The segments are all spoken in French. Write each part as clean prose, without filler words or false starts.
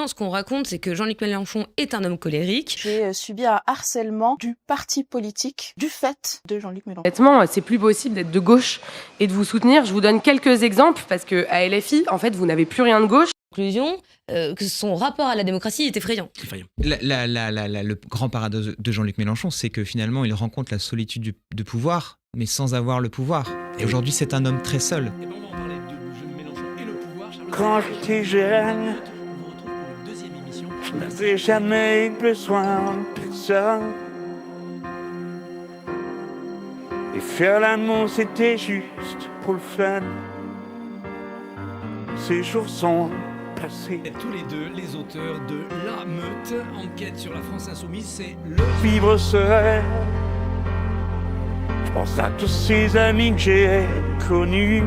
Ce qu'on raconte, c'est que Jean-Luc Mélenchon est un homme colérique. J'ai subi un harcèlement du parti politique du fait de Jean-Luc Mélenchon. Honnêtement, c'est plus possible d'être de gauche et de vous soutenir. Je vous donne quelques exemples parce qu'à LFI, en fait, vous n'avez plus rien de gauche. Conclusion, que son rapport à la démocratie est effrayant. Le grand paradoxe de Jean-Luc Mélenchon, c'est que finalement, il rencontre la solitude de pouvoir, mais sans avoir le pouvoir. Et aujourd'hui, c'est un homme très seul. Et ben on va en parler de Mélenchon et le pouvoir. Quand j'étais jeune, On vous retrouve pour une deuxième émission. je n'avais jamais besoin de personne. Et faire l'amour, c'était juste pour le fun. Ces jours sont passés. Tous les deux, les auteurs de La Meute, enquête sur la France insoumise, c'est le... Vivre seul. Je pense à tous ces amis que j'ai connus.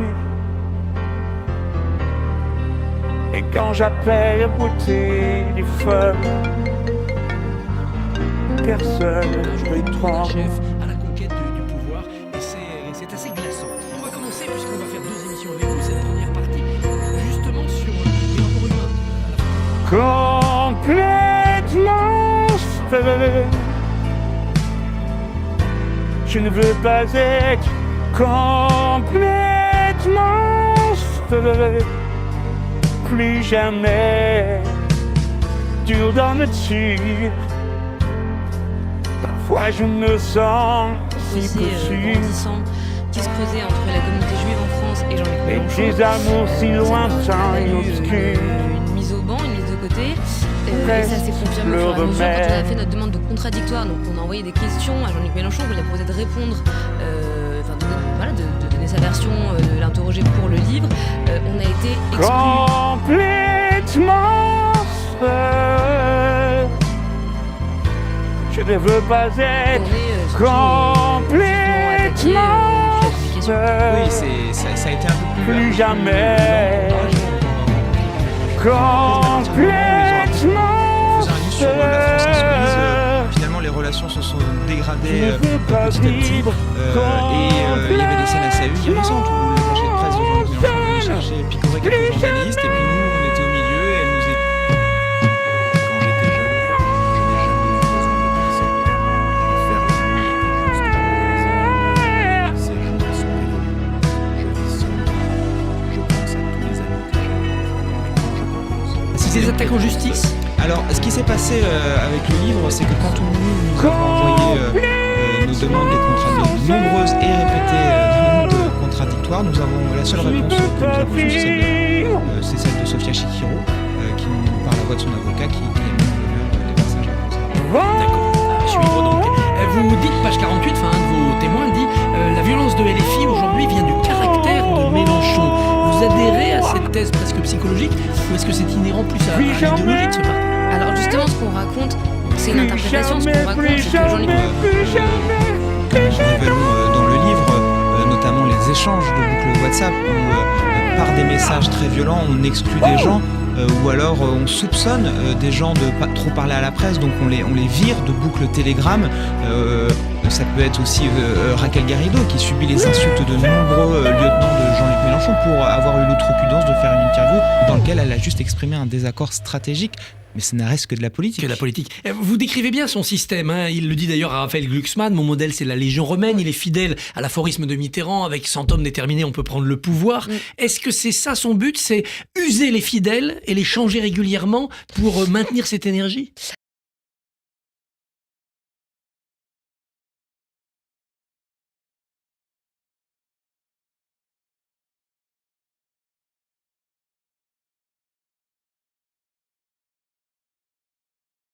Et quand j'appelle pour le téléphone, personne ne répond. chef à la conquête du pouvoir, et c'est assez glaçant. On va commencer, puisqu'on va faire deux émissions avec vous, cette première partie, justement sur les rapports humains. Complètement seul. Je ne veux pas être complètement seul. Plus jamais dur dans le dessus. Parfois je me sens si Fossé peu grandissant qui se creusait entre la communauté juive en France et Jean-Luc et Mélenchon. des amours si lointains et obscurs. Une mise au banc, une mise de côté. Et ça s'est confirmé au fur et à mesure quand on a fait notre demande de contradictoire. Donc on a envoyé des questions à Jean-Luc Mélenchon, on lui a proposé de répondre, de donner sa version, de l'interroger pour le livre. On a été exclus. Complètement seul. Je ne veux pas être complètement seul. Oui, ça a été un peu Plus jamais complètement sur la France insoumise, seul. finalement les relations se sont dégradées Je ne veux pas petit à petit vivre il y avait des scènes assez ahurissantes où les attachés de presse de Jean-Luc Mélenchon venaient chercher picorer quelques journalistes et puis nous on était au milieu et elle nous est... Quand j'étais jeune, je n'ai jamais eu besoin de personne. Faire l'amour juste pour ces jours sont révolus. Je vis seul. Je pense à tous les amis que j'ai. Et quand je compose... Si des attaques en justice, Alors, ce qui s'est passé avec le livre, c'est que quand nous avons envoyé nos demandes de nombreuses et répétées demandes contradictoires, nous avons la seule réponse que nous avons eue, c'est celle de Sophia Chikiro, qui, par la voix de son avocat, qui a mis en valeur les passages à d'accord, à suivre donc. Vous dites, page 48, enfin un de vos témoins dit la violence de LFI aujourd'hui vient du caractère de Mélenchon. Vous adhérez à cette thèse presque psychologique ou est-ce que c'est inhérent plus à l'idéologie de ce parti? Alors justement, ce qu'on raconte, c'est une interprétation. Ce qu'on raconte, c'est que Jean-Luc Nous révélons dans le livre notamment les échanges de boucles WhatsApp où par des messages très violents on exclut des gens ou alors on soupçonne des gens de pas trop parler à la presse, donc on les vire de boucles Telegram. Ça peut être aussi Raquel Garrido qui subit les insultes de nombreux lieutenants de Jean-Luc Mélenchon pour avoir eu l'outrecuidance de faire une interview dans laquelle elle a juste exprimé un désaccord stratégique. Mais ça ne reste que de la politique. Que la politique. Vous décrivez bien son système, hein. Il le dit d'ailleurs à Raphaël Glucksmann, mon modèle c'est la Légion romaine, il est fidèle à l'aphorisme de Mitterrand, avec 100 hommes déterminés on peut prendre le pouvoir. Est-ce que c'est ça son but, c'est user les fidèles et les changer régulièrement pour maintenir cette énergie ?